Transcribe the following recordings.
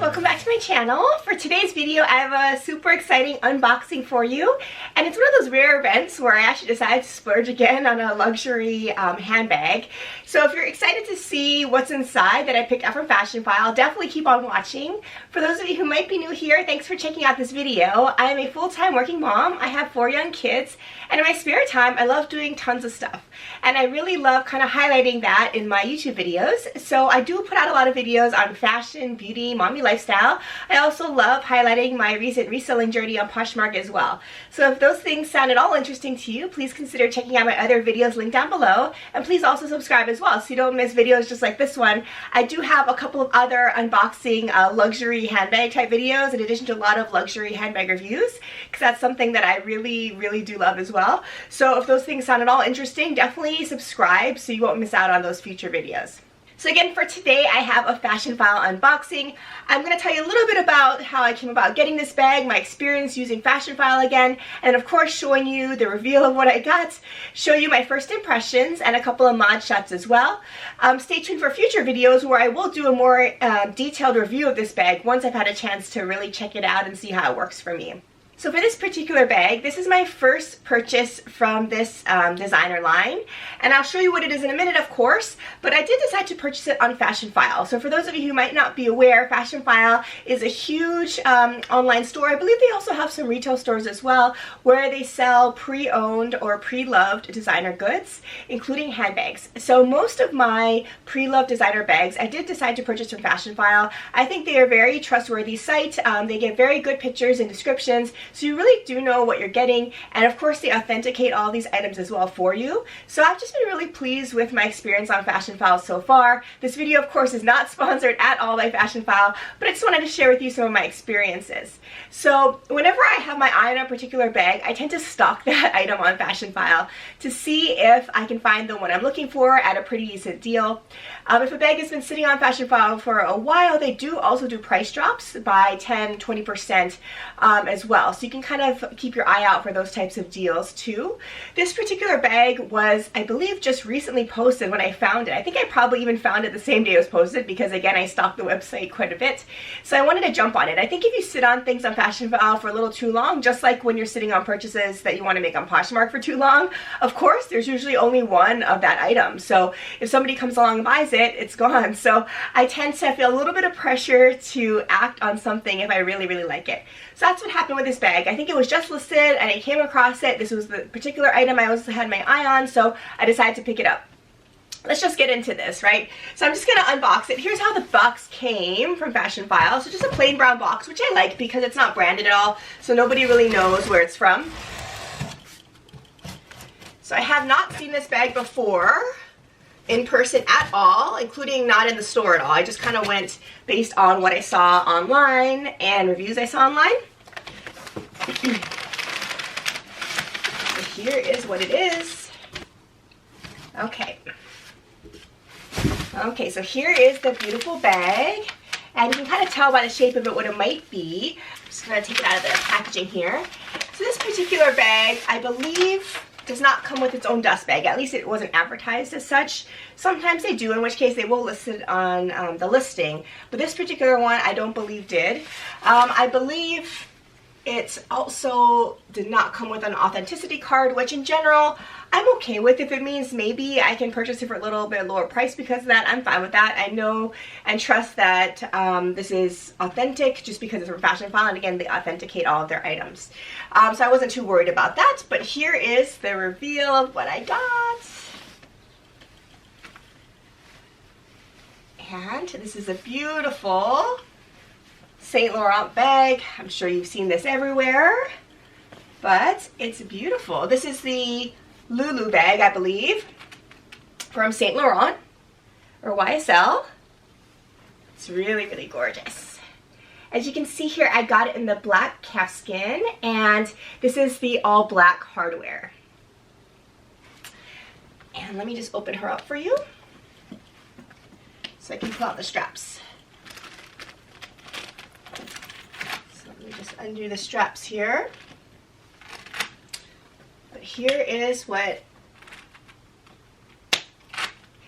welcome back to my channel. For today's video I have a super exciting unboxing for you, and it's one of those rare events where I actually decided to splurge again on a luxury handbag. So if you're excited to see what's inside that I picked up from Fashionfile, definitely keep on watching. For those of you who might be new here, thanks for checking out this video. I am a full-time working mom. I have 4 young kids, and in my spare time I love doing tons of stuff, and I really love kind of highlighting that in my YouTube videos. So I do put out a lot of videos on fashion, beauty, mommy lifestyle. I also love highlighting my recent reselling journey on Poshmark as well. So if those things sound at all interesting to you, please consider checking out my other videos linked down below, and please also subscribe as well so you don't miss videos just like this one. I do have a couple of other unboxing luxury handbag type videos in addition to a lot of luxury handbag reviews, because that's something that I really do love as well. So if those things sound at all interesting, definitely subscribe so you won't miss out on those future videos. So again, for today I have a Fashionfile unboxing. I'm going to tell you a little bit about how I came about getting this bag, my experience using Fashionfile again, and of course showing you the reveal of what I got, show you my first impressions, and a couple of mod shots as well. Stay tuned for future videos where I will do a more detailed review of this bag once I've had a chance to really check it out and see how it works for me. So for this particular bag, this is my first purchase from this designer line, and I'll show you what it is in a minute, of course, but I did decide to purchase it on Fashionfile. So for those of you who might not be aware, Fashionfile is a huge online store. I believe they also have some retail stores as well where they sell pre-owned or pre-loved designer goods, including handbags. So most of my pre-loved designer bags I did decide to purchase from Fashionfile. I think they are a very trustworthy site. They give very good pictures and descriptions, so you really do know what you're getting, and of course they authenticate all these items as well for you. So I've just been really pleased with my experience on Fashionfile so far. This video of course is not sponsored at all by Fashionfile, but I just wanted to share with you some of my experiences. So whenever I have my eye on a particular bag, I tend to stalk that item on Fashionfile to see if I can find the one I'm looking for at a pretty decent deal. If a bag has been sitting on Fashionfile for a while, they do also do price drops by 10–20% as well. So you can kind of keep your eye out for those types of deals too. This particular bag was, I believe, just recently posted when I found it. I think I probably even found it the same day it was posted because, again, I stalked the website quite a bit. So I wanted to jump on it. I think if you sit on things on Fashionfile for a little too long, just like when you're sitting on purchases that you want to make on Poshmark for too long, of course, there's usually only one of that item. So if somebody comes along and buys it, it's gone. So I tend to feel a little bit of pressure to act on something if I really like it. So that's what happened with this bag. I think it was just listed and I came across it. This was the particular item I also had my eye on, so I decided to pick it up. Let's just get into this, right? So I'm just going to unbox it. Here's how the box came from Fashionfile. So just a plain brown box, which I like because it's not branded at all, so nobody really knows where it's from. So I have not seen this bag before in person at all, including not in the store at all. I just kind of went based on what I saw online and reviews I saw online. So here is what it is. Okay, so here is the beautiful bag, and you can kind of tell by the shape of it what it might be. I'm just going to take it out of the packaging here. So this particular bag, I believe, does not come with its own dust bag. At least it wasn't advertised as such. Sometimes they do, in which case they will list it on the listing, but this particular one I don't believe did. I believe it also did not come with an authenticity card, which in general I'm okay with. If it means maybe I can purchase it for a little bit lower price because of that, I'm fine with that. I know and trust that this is authentic just because it's from Fashionfile, and again, they authenticate all of their items. So I wasn't too worried about that, but here is the reveal of what I got. And this is a beautiful Saint Laurent bag. I'm sure you've seen this everywhere, but it's beautiful. This is the Loulou bag, I believe, from Saint Laurent or YSL. It's really gorgeous. As you can see here, I got it in the black calfskin, and this is the all black hardware. And let me just open her up for you so I can pull out the straps. Just undo the straps here. But here's what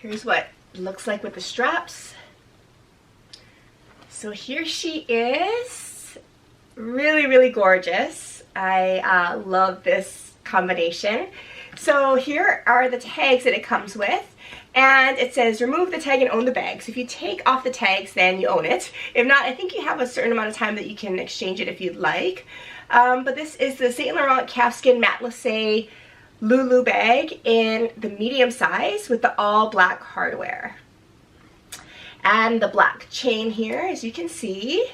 it looks like with the straps. So here she is. Really, really gorgeous. I love this combination. So here are the tags that it comes with. And it says remove the tag and own the bag. So if you take off the tags, then you own it. If not, I think you have a certain amount of time that you can exchange it if you'd like. But this is the Saint Laurent calfskin matte lissé loulou bag in the medium size with the all black hardware. And the black chain here, as you can see.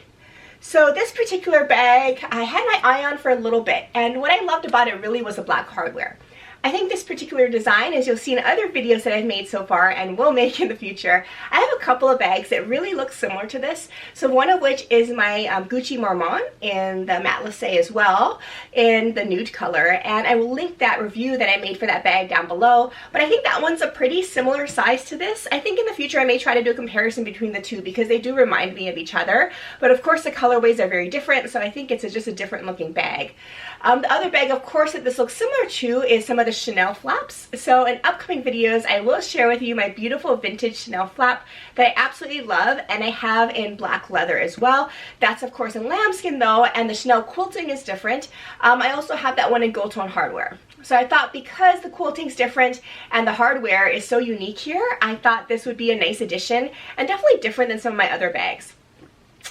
So this particular bag, I had my eye on for a little bit. And what I loved about it really was the black hardware. I think this particular design, as you'll see in other videos that I've made so far and will make in the future, I have a couple of bags that really look similar to this. So one of which is my Gucci Marmont in the matte lissé as well, in the nude color. And I will link that review that I made for that bag down below. But I think that one's a pretty similar size to this. I think in the future I may try to do a comparison between the two because they do remind me of each other. But of course the colorways are very different, so I think it's just a different looking bag. The other bag, of course, that this looks similar to is some of the Chanel flaps. So in upcoming videos, I will share with you my beautiful vintage Chanel flap that I absolutely love, and I have in black leather as well. That's of course in lambskin though, and the Chanel quilting is different. I also have that one in gold tone hardware. So I thought because the quilting's different and the hardware is so unique here, I thought this would be a nice addition and definitely different than some of my other bags.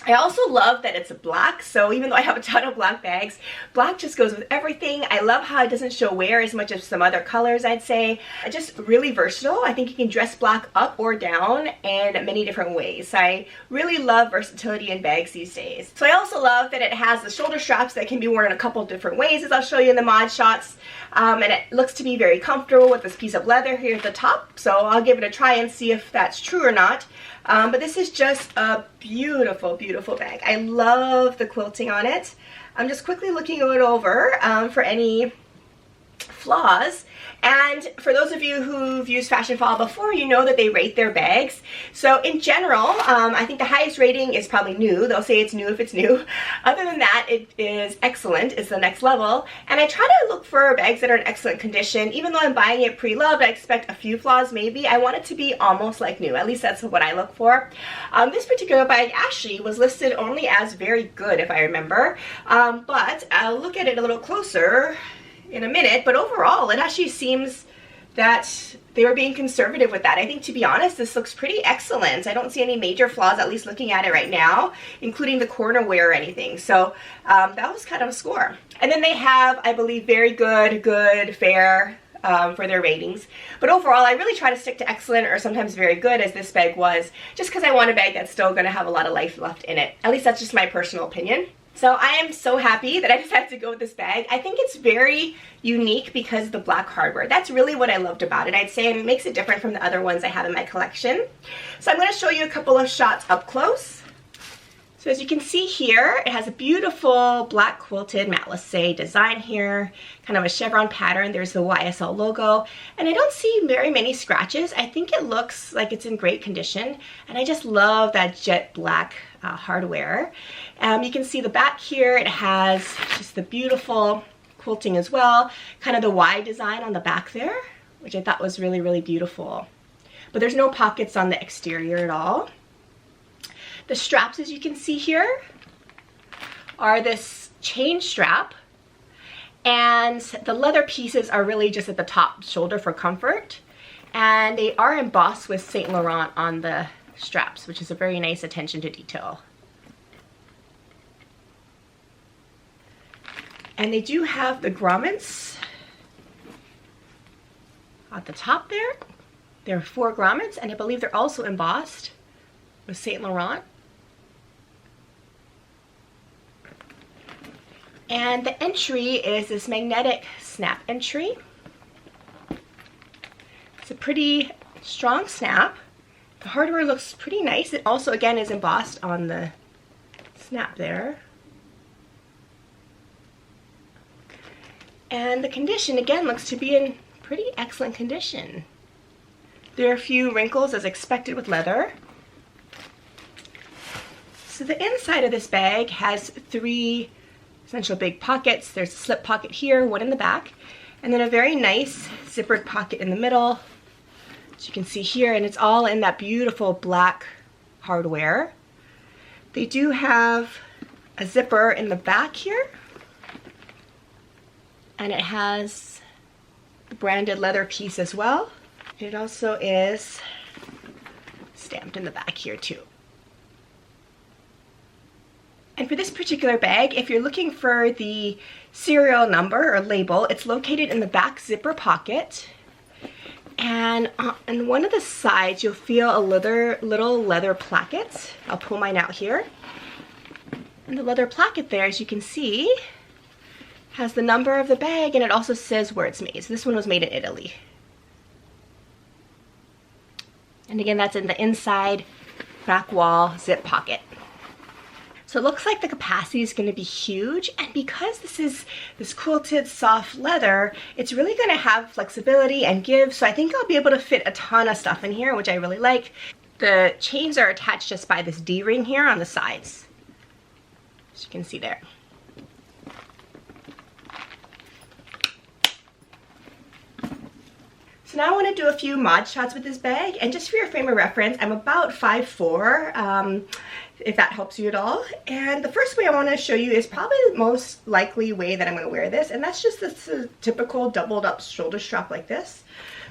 I also love that it's black, so even though I have a ton of black bags, black just goes with everything. I love how it doesn't show wear as much as some other colors, I'd say. Just really versatile. I think you can dress black up or down in many different ways. So I really love versatility in bags these days. So I also love that it has the shoulder straps that can be worn in a couple different ways, as I'll show you in the mod shots. And it looks to be very comfortable with this piece of leather here at the top, so I'll give it a try and see if that's true or not. But this is just a beautiful, beautiful bag. I love the quilting on it. I'm just quickly looking it over for any flaws. And for those of you who've used Fashionfile before, you know that they rate their bags. So in general, I think the highest rating is probably new. They'll say it's new if it's new. Other than that, it is excellent. It's the next level. And I try to look for bags that are in excellent condition. Even though I'm buying it pre-loved, I expect a few flaws maybe. I want it to be almost like new. At least that's what I look for. This particular bag actually was listed only as very good, if I remember. But I'll look at it a little closer in a minute, but overall it actually seems that they were being conservative with that. I think, to be honest, this looks pretty excellent. I don't see any major flaws, at least looking at it right now, including the corner wear or anything. So that was kind of a score. And then they have, I believe, very good, fair for their ratings. But overall, I really try to stick to excellent or sometimes very good, as this bag was, just because I want a bag that's still going to have a lot of life left in it. At least that's just my personal opinion. So I am so happy that I decided to go with this bag. I think it's very unique because of the black hardware. That's really what I loved about it. I'd say it makes it different from the other ones I have in my collection. So I'm going to show you a couple of shots up close. So as you can see here, it has a beautiful black quilted matte lissé design here, kind of a chevron pattern. There's the YSL logo, and I don't see very many scratches. I think it looks like it's in great condition, and I just love that jet black hardware. You can see the back here. It has just the beautiful quilting as well, kind of the Y design on the back there, which I thought was really, really beautiful. But there's no pockets on the exterior at all. The straps, as you can see here, are this chain strap, and the leather pieces are really just at the top shoulder for comfort, and they are embossed with Saint Laurent on the straps, which is a very nice attention to detail. And they do have the grommets at the top there. There are 4 grommets, and I believe they're also embossed with Saint Laurent. And the entry is this magnetic snap entry. It's a pretty strong snap. The hardware looks pretty nice. It also, again, is embossed on the snap there. And the condition, again, looks to be in pretty excellent condition. There are a few wrinkles, as expected with leather. So the inside of this bag has 3 essential big pockets. There's a slip pocket here, one in the back, and then a very nice zippered pocket in the middle, as you can see here, and it's all in that beautiful black hardware. They do have a zipper in the back here, and it has the branded leather piece as well. It also is stamped in the back here too. And for this particular bag, if you're looking for the serial number or label, it's located in the back zipper pocket. And on one of the sides, you'll feel a little leather placket. I'll pull mine out here. And the leather placket there, as you can see, has the number of the bag, and it also says where it's made. So this one was made in Italy. And again, that's in the inside back wall zip pocket. So it looks like the capacity is going to be huge, and because this is this quilted soft leather, it's really going to have flexibility and give, so I think I'll be able to fit a ton of stuff in here, which I really like. The chains are attached just by this D-ring here on the sides, as you can see there. So now I want to do a few mod shots with this bag, and just for your frame of reference, I'm about 5'4", if that helps you at all. And the first way I want to show you is probably the most likely way that I'm going to wear this, and that's just this typical doubled up shoulder strap like this.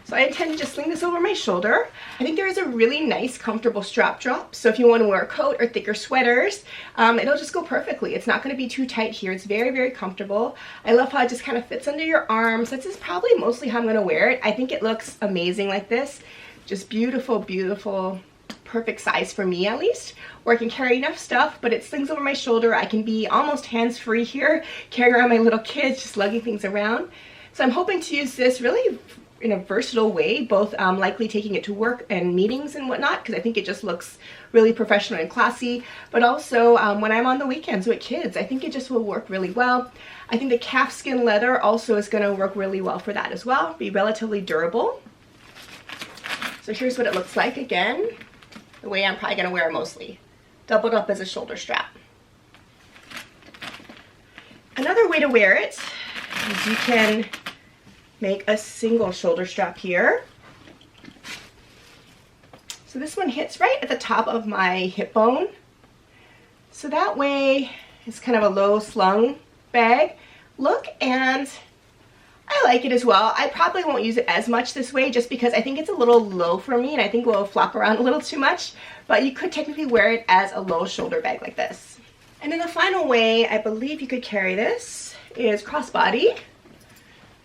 So I intend to just sling this over my shoulder. I think there is a really nice comfortable strap drop, so if you want to wear a coat or thicker sweaters, it'll just go perfectly. It's not going to be too tight here. It's very, very comfortable. I love how it just kind of fits under your arms. This is probably mostly how I'm going to wear it. I think it looks amazing like this. Just beautiful, beautiful, perfect size for me at least, where I can carry enough stuff, but it slings over my shoulder. I can be almost hands-free here, carrying around my little kids, just lugging things around. So I'm hoping to use this really in a versatile way, both likely taking it to work and meetings and whatnot, because I think it just looks really professional and classy, but also when I'm on the weekends with kids, I think it just will work really well. I think the calfskin leather also is going to work really well for that as well, be relatively durable. So here's what it looks like again, the way I'm probably going to wear it mostly, doubled up as a shoulder strap. Another way to wear it is you can make a single shoulder strap here. So this one hits right at the top of my hip bone. So that way it's kind of a low slung bag look, and I like it as well. I probably won't use it as much this way just because I think it's a little low for me and I think it will flop around a little too much, but you could technically wear it as a low shoulder bag like this. And then the final way I believe you could carry this is crossbody.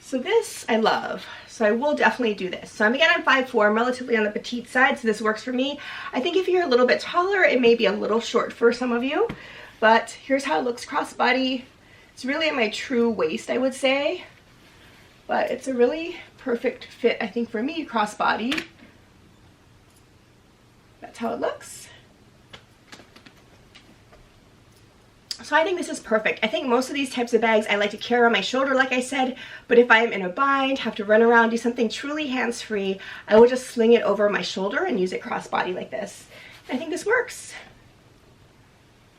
So this I love, so I will definitely do this. So again, I'm 5'4", I'm relatively on the petite side, so this works for me. I think if you're a little bit taller, it may be a little short for some of you, but here's how it looks crossbody. It's really at my true waist, I would say, but it's a really perfect fit, I think, for me, crossbody. That's how it looks. So I think this is perfect. I think most of these types of bags I like to carry on my shoulder, like I said, but if I'm in a bind, have to run around, do something truly hands-free, I will just sling it over my shoulder and use it crossbody like this. I think this works.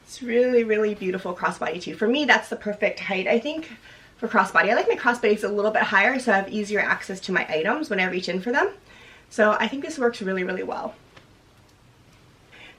It's really, really beautiful crossbody too. For me, that's the perfect height, I think, for crossbody. I like my crossbodies a little bit higher so I have easier access to my items when I reach in for them. So I think this works really, really well.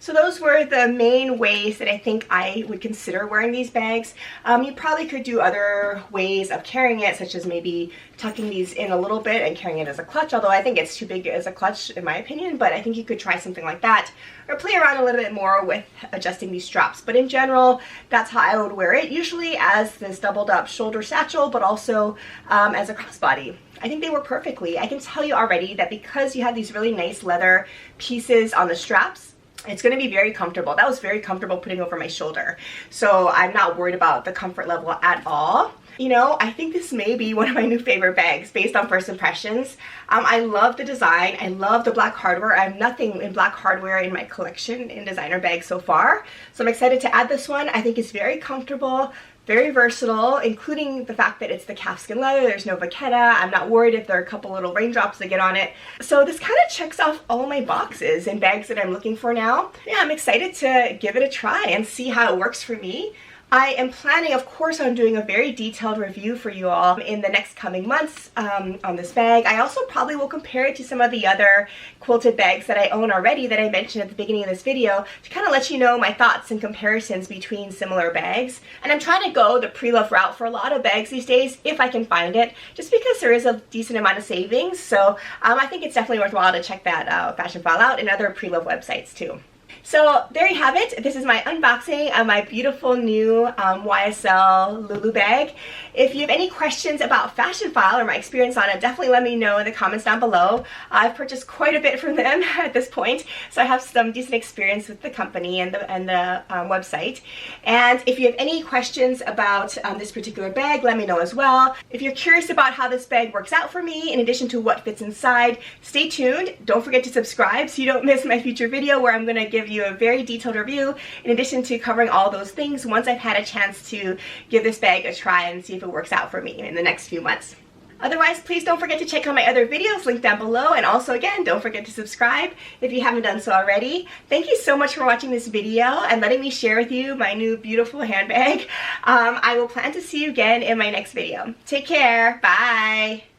So those were the main ways that I think I would consider wearing these bags. You probably could do other ways of carrying it, such as maybe tucking these in a little bit and carrying it as a clutch, although I think it's too big as a clutch in my opinion, but I think you could try something like that, or play around a little bit more with adjusting these straps. But in general, that's how I would wear it, usually as this doubled up shoulder satchel, but also as a crossbody. I think they work perfectly. I can tell you already that because you have these really nice leather pieces on the straps, it's going to be very comfortable. That was very comfortable putting over my shoulder. So I'm not worried about the comfort level at all. You know, I think this may be one of my new favorite bags based on first impressions. I love the design. I love the black hardware. I have nothing in black hardware in my collection in designer bags so far. So I'm excited to add this one. I think it's very comfortable, very versatile, including the fact that it's the calfskin leather. There's no vachetta. I'm not worried if there are a couple little raindrops that get on it. So this kind of checks off all my boxes and bags that I'm looking for now. Yeah, I'm excited to give it a try and see how it works for me. I am planning, of course, on doing a very detailed review for you all in the next coming months on this bag. I also probably will compare it to some of the other quilted bags that I own already that I mentioned at the beginning of this video to kind of let you know my thoughts and comparisons between similar bags. And I'm trying to go the pre-love route for a lot of bags these days, if I can find it, just because there is a decent amount of savings. So I think it's definitely worthwhile to check that Fashionfile out and other pre-love websites too. So there you have it. This is my unboxing of my beautiful new YSL Loulou bag. If you have any questions about Fashionfile or my experience on it, definitely let me know in the comments down below. I've purchased quite a bit from them at this point, so I have some decent experience with the company and the website. And if you have any questions about this particular bag, let me know as well. If you're curious about how this bag works out for me, in addition to what fits inside, stay tuned. Don't forget to subscribe so you don't miss my future video where I'm going to give you a very detailed review in addition to covering all those things once I've had a chance to give this bag a try and see if it works out for me in the next few months. Otherwise, please don't forget to check out my other videos linked down below, and also again, don't forget to subscribe if you haven't done so already. Thank you so much for watching this video and letting me share with you my new beautiful handbag. I will plan to see you again in my next video. Take care. Bye.